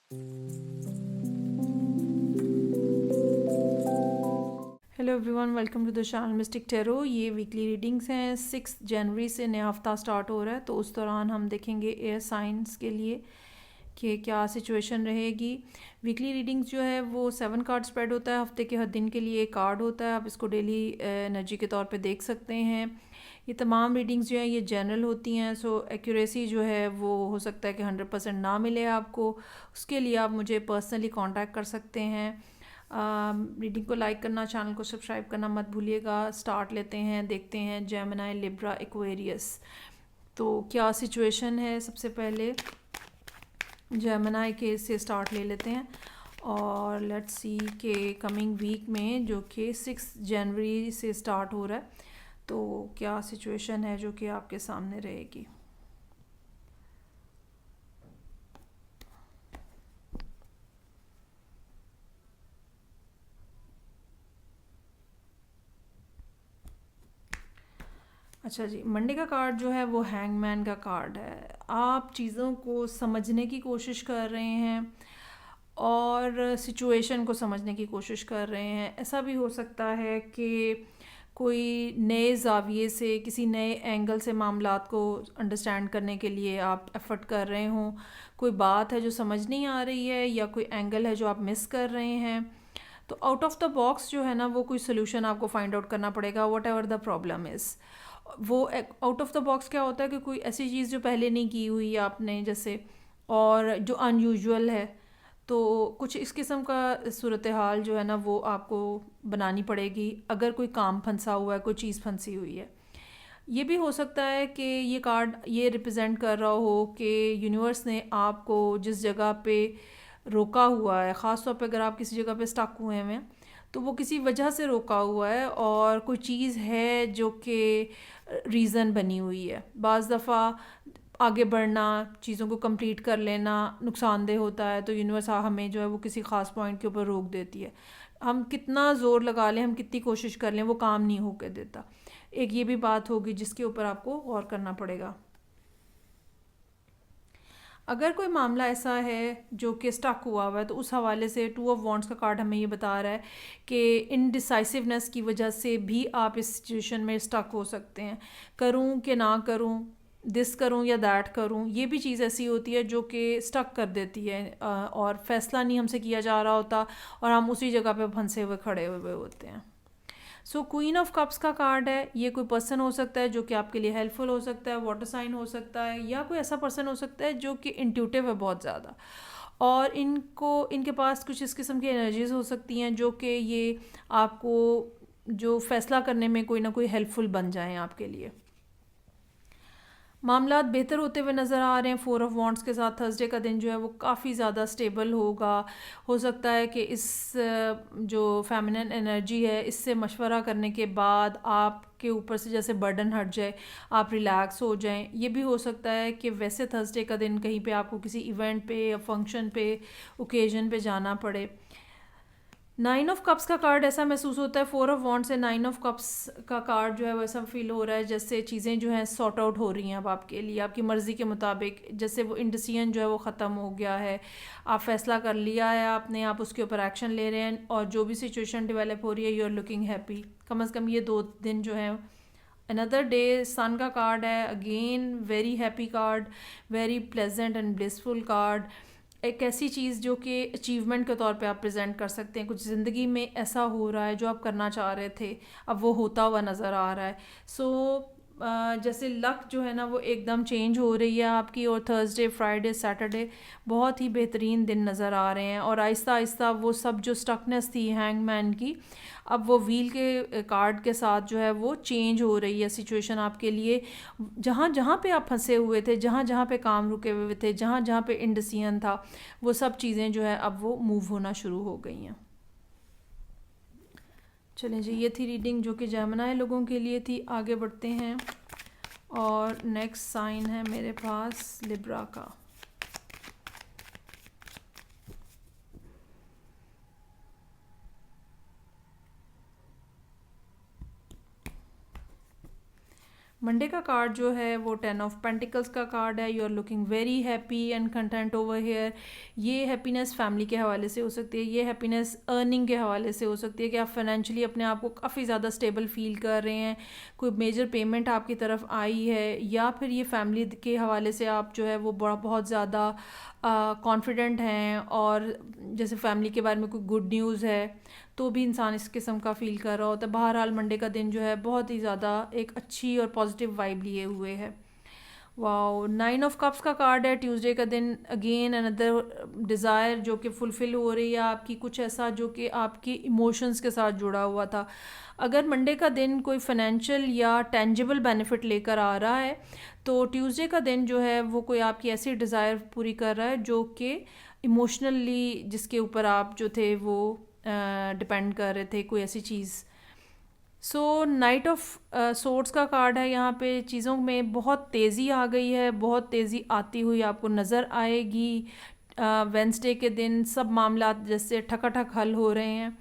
Hello everyone, welcome to the channel mystic tarot. ये weekly readings हैं। 6 जनवरी से नया हफ्ता स्टार्ट हो रहा है, तो उस दौरान हम देखेंगे एयर साइंस के लिए कि क्या सिचुएशन रहेगी। वीकली रीडिंग्स जो है वो 7 कार्ड स्प्रेड होता है। हफ्ते के हर दिन के लिए एक कार्ड होता है। आप इसको डेली एनर्जी के तौर पे देख सकते हैं। ये तमाम रीडिंग्स जो हैं ये जनरल होती हैं, सो एक्यूरेसी जो है वो हो सकता है कि 100% ना मिले आपको। उसके लिए आप मुझे पर्सनली कांटेक्ट कर सकते हैं। रीडिंग को लाइक करना, चैनल को सब्सक्राइब करना मत भूलिएगा। स्टार्ट लेते हैं, देखते हैं जेमिनी, लिब्रा, एक्वेरियस तो क्या सिचुएशन है। सबसे पहले जेमिनी के से स्टार्ट ले लेते हैं और लेट्स सी के कमिंग वीक में जो कि 6 जनवरी से स्टार्ट हो रहा है, तो क्या सिचुएशन है जो कि आपके सामने रहेगी। अच्छा जी, मंडे का कार्ड जो है वो हैंगमैन का कार्ड है। आप चीज़ों को समझने की कोशिश कर रहे हैं और सिचुएशन को समझने की कोशिश कर रहे हैं। ऐसा भी हो सकता है कि कोई नए ज़ाविये से, किसी नए एंगल से मामलात को अंडरस्टैंड करने के लिए आप एफ़र्ट कर रहे हों। कोई बात है जो समझ नहीं आ रही है या कोई एंगल है जो आप मिस कर रहे हैं, तो आउट ऑफ द बॉक्स जो है ना वो कोई सोल्यूशन आपको फाइंड आउट करना पड़ेगा, what ever the problem is. वो आउट ऑफ द बॉक्स क्या होता है कि कोई ऐसी चीज़ जो पहले नहीं की हुई है आपने, जैसे, और जो अनयूजुअल है, तो कुछ इस किस्म का सूरत हाल जो है ना वो आपको बनानी पड़ेगी। अगर कोई काम फंसा हुआ है, कोई चीज़ फंसी हुई है, ये भी हो सकता है कि ये कार्ड ये रिप्रेजेंट कर रहा हो कि यूनिवर्स ने आपको जिस जगह पे रोका हुआ है, ख़ास तौर पे अगर आप किसी जगह पे स्टक हुए हैं तो वो किसी वजह से रोका हुआ है और कोई चीज़ है जो कि रीज़न बनी हुई है। बाज़ दफ़ा आगे बढ़ना, चीज़ों को कंप्लीट कर लेना नुकसानदेह होता है, तो यूनिवर्स हमें जो है वो किसी ख़ास पॉइंट के ऊपर रोक देती है। हम कितना ज़ोर लगा लें, हम कितनी कोशिश कर लें, वो काम नहीं होकर देता। एक ये भी बात होगी जिसके ऊपर आपको गौर करना पड़ेगा। अगर कोई मामला ऐसा है जो कि स्टक हुआ है, तो उस हवाले से 2 ऑफ वॉन्ड्स का कार्ड हमें ये बता रहा है कि इनडिसाइसिवनेस की वजह से भी आप इस सिचुएशन में स्टक हो सकते हैं। करूं कि ना करूं, दिस करूं या दैट करूं, ये भी चीज़ ऐसी होती है जो कि स्टक कर देती है और फैसला नहीं हमसे किया जा रहा होता और हम उसी जगह पे फंसे हुए खड़े हुए होते हैं। सो क्वीन ऑफ कप्स का कार्ड है। ये कोई पर्सन हो सकता है जो कि आपके लिए हेल्पफुल हो सकता है, वाटर साइन हो सकता है, या कोई ऐसा पर्सन हो सकता है जो कि इंट्यूटिव है बहुत ज़्यादा, और इनको इनके पास कुछ इस किस्म की एनर्जीज हो सकती हैं जो कि ये आपको जो फैसला करने में कोई ना कोई हेल्पफुल बन जाएं आपके लिए। मामलात बेहतर होते हुए नज़र आ रहे हैं 4 ऑफ वॉन्ड्स के साथ। थर्सडे का दिन जो है वो काफ़ी ज़्यादा स्टेबल होगा। हो सकता है कि इस जो फेमिनिन एनर्जी है, इससे मशवरा करने के बाद आपके ऊपर से जैसे बर्डन हट जाए, आप रिलैक्स हो जाएं। ये भी हो सकता है कि वैसे थर्सडे का दिन कहीं पे आपको किसी इवेंट पे या फंक्शन पे, ओकेजन पे जाना पड़े। 9 ऑफ कप्स का कार्ड ऐसा महसूस होता है 4 ऑफ वॉन्ड से 9 ऑफ कप्स का कार्ड जो है वैसा फील हो रहा है जैसे चीज़ें जो हैं सॉर्ट आउट हो रही हैं अब आपके लिए, आपकी मर्ज़ी के मुताबिक। जैसे वो इंडिसीजन जो है वो ख़त्म हो गया है, आप फैसला कर लिया है आपने, आप उसके ऊपर एक्शन ले रहे हैं और जो भी सिचुएशन डेवलप हो रही है, यू आर लुकिंग हैप्पी। कम अज़ कम ये 2 दिन जो है। अनदर डे सन का कार्ड है, again very happy card, very pleasant and blissful card. एक ऐसी चीज़ जो कि अचीवमेंट के तौर पे आप प्रेजेंट कर सकते हैं। कुछ ज़िंदगी में ऐसा हो रहा है जो आप करना चाह रहे थे, अब वो होता हुआ नज़र आ रहा है। सो जैसे लक जो है ना वो एकदम चेंज हो रही है आपकी, और थर्सडे, फ्राइडे, सैटरडे बहुत ही बेहतरीन दिन नज़र आ रहे हैं। और आहिस्ता आहिस्ता वो सब जो स्टकनेस थी हैंगमैन की, अब वो व्हील के कार्ड के साथ जो है वो चेंज हो रही है सिचुएशन आपके लिए। जहाँ जहाँ पे आप फंसे हुए थे, जहाँ जहाँ पे काम रुके हुए थे, जहाँ जहाँ पे इंडिसीजन था, वो सब चीज़ें जो है अब वो मूव होना शुरू हो गई हैं। चलें जी, ये थी रीडिंग जो कि जेमिनी लोगों के लिए थी। आगे बढ़ते हैं और नेक्स्ट साइन है मेरे पास लिब्रा का। मंडे का कार्ड जो है वो 10 ऑफ पेंटिकल्स का कार्ड है। You are looking very happy and content over here. ये हैप्पीनेस फैमिली के हवाले से हो सकती है, ये हैप्पीनेस अर्निंग के हवाले से हो सकती है कि आप फाइनेंशियली अपने आप को काफ़ी ज़्यादा स्टेबल फील कर रहे हैं, कोई मेजर पेमेंट आपकी तरफ आई है, या फिर ये फैमिली के हवाले से आप जो है वो बहुत ज़्यादा कॉन्फिडेंट हैं, और जैसे फैमिली के बारे में कोई गुड न्यूज़ है तो भी इंसान इस किस्म का फ़ील कर रहा होता है। बहरहाल मंडे का दिन जो है बहुत ही ज़्यादा एक अच्छी और पॉजिटिव वाइब लिए हुए है। वाओ, 9 ऑफ कप्स का कार्ड है। ट्यूसडे का दिन अगेन अनदर डिज़ायर जो कि फुलफ़िल हो रही है आपकी, कुछ ऐसा जो कि आपकी इमोशंस के साथ जुड़ा हुआ था। अगर मंडे का दिन कोई फाइनेंशियल या टेंजिबल बेनिफिट लेकर आ रहा है तो ट्यूसडे का दिन जो है वो कोई आपकी ऐसी डिज़ायर पूरी कर रहा है जो कि इमोशनली जिसके ऊपर आप जो थे वो डिपेंड कर रहे थे, कोई ऐसी चीज़। सो नाइट ऑफ सोर्ड्स का कार्ड है। यहाँ पे चीज़ों में बहुत तेज़ी आ गई है, बहुत तेज़ी आती हुई आपको नज़र आएगी। वेंसडे के दिन सब मामला जैसे ठकाठक हल हो रहे हैं।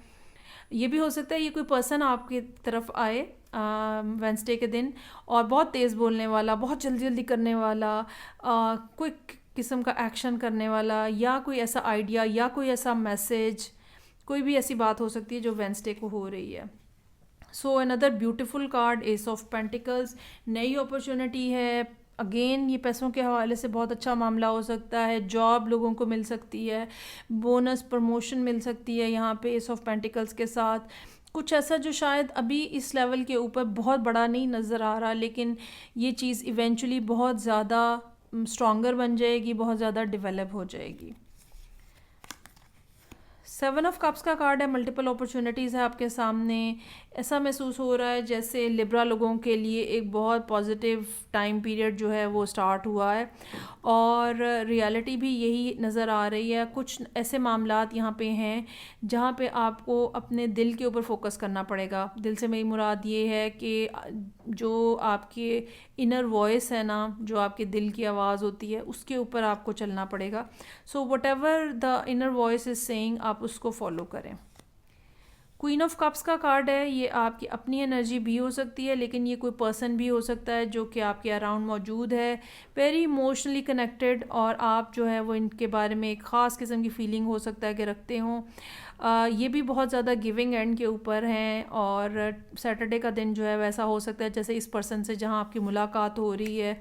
ये भी हो सकता है ये कोई पर्सन आपकी तरफ आए वेंसडे के दिन और बहुत तेज़ बोलने वाला, बहुत जल्दी जल्दी करने वाला, कोई किस्म का एक्शन करने वाला, या कोई ऐसा आइडिया या कोई ऐसा मैसेज, कोई भी ऐसी बात हो सकती है जो वेंसडे को हो रही है। So another beautiful card, S of pentacles. नई अपॉर्चुनिटी है। अगेन ये पैसों के हवाले से बहुत अच्छा मामला हो सकता है, जॉब लोगों को मिल सकती है, बोनस प्रमोशन मिल सकती है यहाँ पे एस ऑफ पेंटिकल्स के साथ। कुछ ऐसा जो शायद अभी इस लेवल के ऊपर बहुत बड़ा नहीं नज़र आ रहा, लेकिन ये चीज़ इवेंचुअली बहुत ज़्यादा स्ट्रॉन्गर बन जाएगी, बहुत ज़्यादा डेवलप हो जाएगी। 7 ऑफ कप्स का कार्ड है। मल्टीपल अपॉर्चुनिटीज़ है आपके सामने। ऐसा महसूस हो रहा है जैसे लिब्रा लोगों के लिए एक बहुत पॉजिटिव टाइम पीरियड जो है वो स्टार्ट हुआ है, और रियलिटी भी यही नज़र आ रही है। कुछ ऐसे मामलात यहाँ पे हैं जहाँ पे आपको अपने दिल के ऊपर फोकस करना पड़ेगा। दिल से मेरी मुराद ये है कि जो आपके इनर वॉइस है ना, जो आपके दिल की आवाज़ होती है, उसके ऊपर आपको चलना पड़ेगा। So what ever the inner voice is saying, आप उसको फॉलो करें। क्वीन ऑफ कप्स का कार्ड है। ये आपकी अपनी एनर्जी भी हो सकती है, लेकिन ये कोई पर्सन भी हो सकता है जो कि आपके अराउंड मौजूद है, वेरी इमोशनली कनेक्टेड, और आप जो है वो इनके बारे में एक ख़ास किस्म की फ़ीलिंग हो सकता है कि रखते हों। ये भी बहुत ज़्यादा गिविंग एंड के ऊपर हैं, और सैटरडे का दिन जो है वैसा हो सकता है जैसे इस पर्सन से जहाँ आपकी मुलाकात हो रही है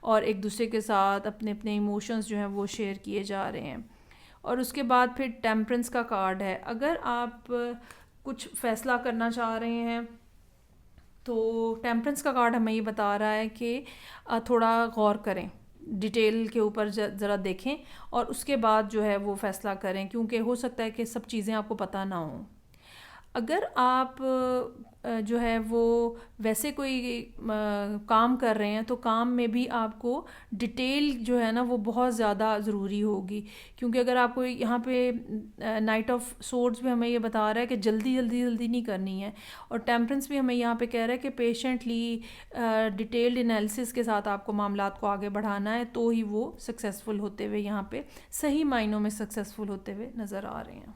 और एक दूसरे के साथ अपने अपने इमोशंस जो हैं वो शेयर किए जा रहे हैं। और उसके बाद फिर टेम्परेंस का कार्ड है। अगर आप कुछ फ़ैसला करना चाह रहे हैं तो टेम्परेंस का कार्ड हमें ये बता रहा है कि थोड़ा गौर करें, डिटेल के ऊपर ज़रा देखें और उसके बाद जो है वो फ़ैसला करें, क्योंकि हो सकता है कि सब चीज़ें आपको पता ना हों। अगर आप जो है वो वैसे कोई काम कर रहे हैं तो काम में भी आपको डिटेल जो है ना वो बहुत ज़्यादा ज़रूरी होगी, क्योंकि अगर आपको यहाँ पे नाइट ऑफ सोर्ड्स भी हमें ये बता रहा है कि जल्दी जल्दी जल्दी नहीं करनी है, और टेम्परेंस भी हमें यहाँ पे कह रहा है कि पेशेंटली डिटेल्ड एनालिसिस के साथ आपको मामलात को आगे बढ़ाना है, तो ही वो सक्सेसफुल होते हुए यहाँ पे सही मायनों में सक्सेसफुल होते हुए नज़र आ रहे हैं।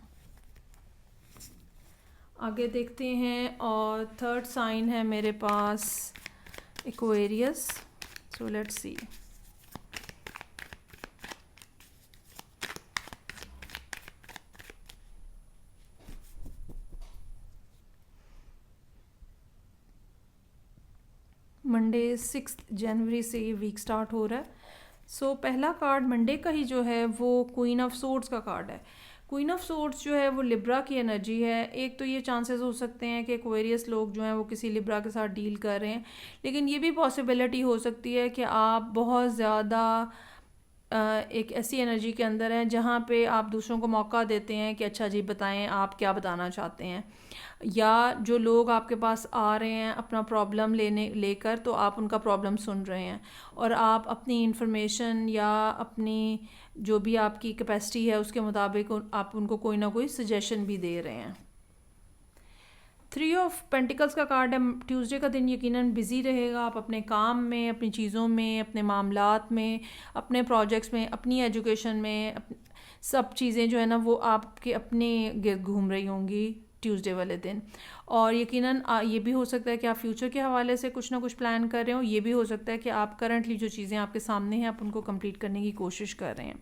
आगे देखते हैं, और थर्ड साइन है मेरे पास Aquarius. So let's see. Monday 6 जनवरी से ये वीक स्टार्ट हो रहा है। सो पहला कार्ड मंडे का ही जो है वो क्वीन ऑफ सोर्ड्स का कार्ड है। क्वीन ऑफ सोर्ड्स जो है वो लिब्रा की एनर्जी है। एक तो ये चांसेस हो सकते हैं कि एक्वेरियस लोग जो हैं वो किसी लिब्रा के साथ डील कर रहे हैं, लेकिन ये भी पॉसिबिलिटी हो सकती है कि आप बहुत ज़्यादा एक ऐसी एनर्जी के अंदर हैं जहाँ पे आप दूसरों को मौका देते हैं कि अच्छा जी बताएं आप क्या बताना चाहते हैं, या जो लोग आपके पास आ रहे हैं अपना प्रॉब्लम लेकर, तो आप उनका प्रॉब्लम सुन रहे हैं और आप अपनी इंफॉर्मेशन या अपनी जो भी आपकी कैपेसिटी है उसके मुताबिक आप उनको कोई ना कोई सजेशन भी दे रहे हैं। 3 ऑफ पेंटिकल्स का कार्ड है। ट्यूसडे का दिन यकीनन बिज़ी रहेगा, आप अपने काम में, अपनी चीज़ों में, अपने मामलात में, अपने प्रोजेक्ट्स में, अपनी एजुकेशन में, सब चीज़ें जो है ना वो आपके अपने गिर्द घूम रही होंगी। ट्यूसडे वाले दिन। और यकीनन ये भी हो सकता है कि आप फ्यूचर के हवाले से कुछ ना कुछ प्लान कर रहे हो, ये भी हो सकता है कि आप करंटली जो चीज़ें आपके सामने हैं आप उनको कंप्लीट करने की कोशिश कर रहे हैं।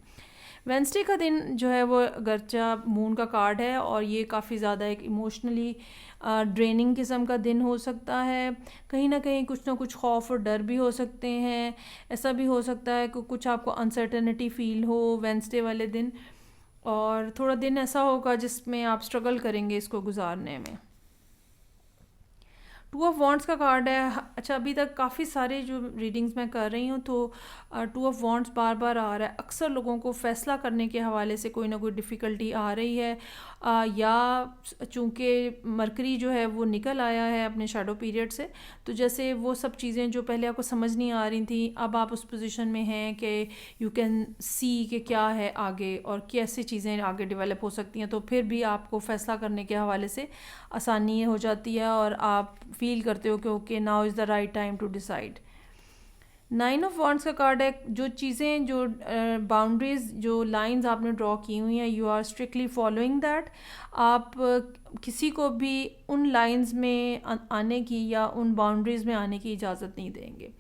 वेंसडे का दिन जो है वो गर्चा मून का कार्ड है और ये काफ़ी ज़्यादा एक इमोशनली ड्रेनिंग किस्म का दिन हो सकता है। कहीं ना कहीं कुछ ना कुछ खौफ और डर भी हो सकते हैं। ऐसा भी हो सकता है कि कुछ आपको अनसर्टेनिटी फील हो वेंसडे वाले दिन, और थोड़ा दिन ऐसा होगा जिसमें आप स्ट्रगल करेंगे इसको गुजारने में। टू ऑफ वॉन्ट्स का कार्ड है। अच्छा, अभी तक काफ़ी सारे जो रीडिंग्स मैं कर रही हूँ तो टू ऑफ वॉन्ट्स बार बार आ रहा है। अक्सर लोगों को फ़ैसला करने के हवाले से कोई ना कोई डिफ़िकल्टी आ रही है, या चूँकि मरकरी जो है वो निकल आया है अपने शैडो पीरियड से, तो जैसे वो सब चीज़ें जो पहले आपको समझ नहीं आ रही थी अब आप उस पोजीशन में हैं कि यू कैन सी कि क्या है आगे और कैसी चीज़ें आगे डेवलप हो सकती हैं, तो फिर भी आपको फ़ैसला करने के हवाले से आसानी हो जाती है और आप फील करते हो कि okay now is the right time to decide. 9 of wands का कार्ड है। जो चीज़ें जो बाउंड्रीज जो लाइंस आपने ड्रॉ की हुई हैं you are strictly following that. आप किसी को भी उन लाइंस में आने की या उन बाउंड्रीज़ में आने की इजाज़त नहीं देंगे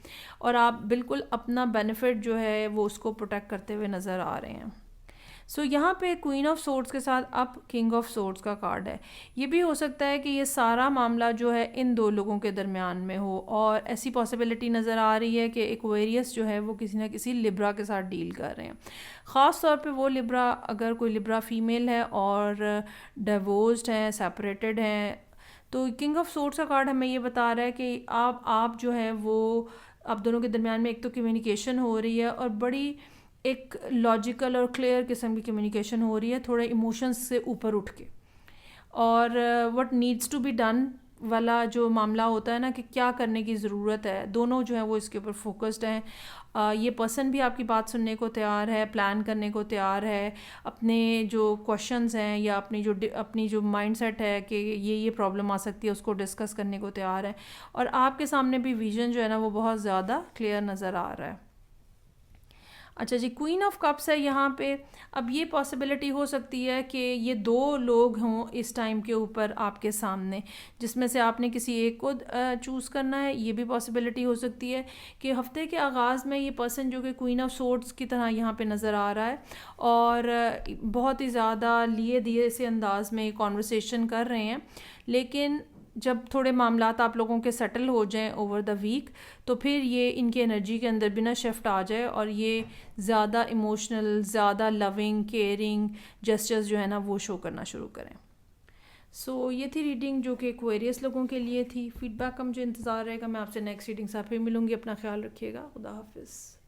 और आप बिल्कुल अपना बेनिफिट जो है वो उसको प्रोटेक्ट करते हुए नज़र आ रहे हैं। सो यहाँ पे क्वीन ऑफ सोर्ड्स के साथ अब किंग ऑफ सोर्ड्स का कार्ड है। ये भी हो सकता है कि ये सारा मामला जो है इन दो लोगों के दरमियान में हो और ऐसी पॉसिबिलिटी नज़र आ रही है कि एक्वेरियस जो है वो किसी ना किसी लिब्रा के साथ डील कर रहे हैं। ख़ास तौर पे वो लिब्रा, अगर कोई लिब्रा फीमेल है और डिवोर्स्ड हैं, सेपरेटेड हैं, तो किंग ऑफ सोर्ड्स का कार्ड हमें ये बता रहा है कि आप जो है वो आप दोनों के दरमियान में एक तो कम्युनिकेशन हो रही है और बड़ी एक लॉजिकल और क्लियर किस्म की कम्युनिकेशन हो रही है, थोड़े इमोशंस से ऊपर उठ के, और what needs to be done वाला जो मामला होता है ना कि क्या करने की ज़रूरत है, दोनों जो है वो इसके ऊपर फोकस्ड हैं। ये पर्सन भी आपकी बात सुनने को तैयार है, प्लान करने को तैयार है, अपने जो क्वेश्चंस हैं या अपनी जो माइंडसेट है कि ये प्रॉब्लम आ सकती है उसको डिस्कस करने को तैयार है, और आपके सामने भी विजन जो है ना वो बहुत ज़्यादा क्लियर नज़र आ रहा है। अच्छा जी, क्वीन ऑफ कप्स है यहाँ पे। अब ये पॉसिबिलिटी हो सकती है कि ये दो लोग हों इस टाइम के ऊपर आपके सामने, जिसमें से आपने किसी एक को चूज़ करना है। ये भी पॉसिबिलिटी हो सकती है कि हफ्ते के आगाज़ में ये पर्सन जो कि क्वीन ऑफ सोर्ड्स की तरह यहाँ पे नज़र आ रहा है और बहुत ही ज़्यादा लिए दिए से अंदाज में कॉन्वर्सेशन कर रहे हैं, लेकिन जब थोड़े मामलात आप लोगों के सेटल हो जाएं ओवर द वीक तो फिर ये इनकी एनर्जी के अंदर बिना शिफ्ट आ जाए और ये ज़्यादा इमोशनल, ज़्यादा लविंग, केयरिंग जेस्चर्स जो है ना वो शो करना शुरू करें। सो ये थी रीडिंग जो कि एक्वेरियस लोगों के लिए थी। फीडबैक का मुझे इंतज़ार रहेगा। मैं आपसे नेक्स्ट रीडिंग से फिर मिलूँगी। अपना ख्याल रखिएगा। खुदा हाफिज़।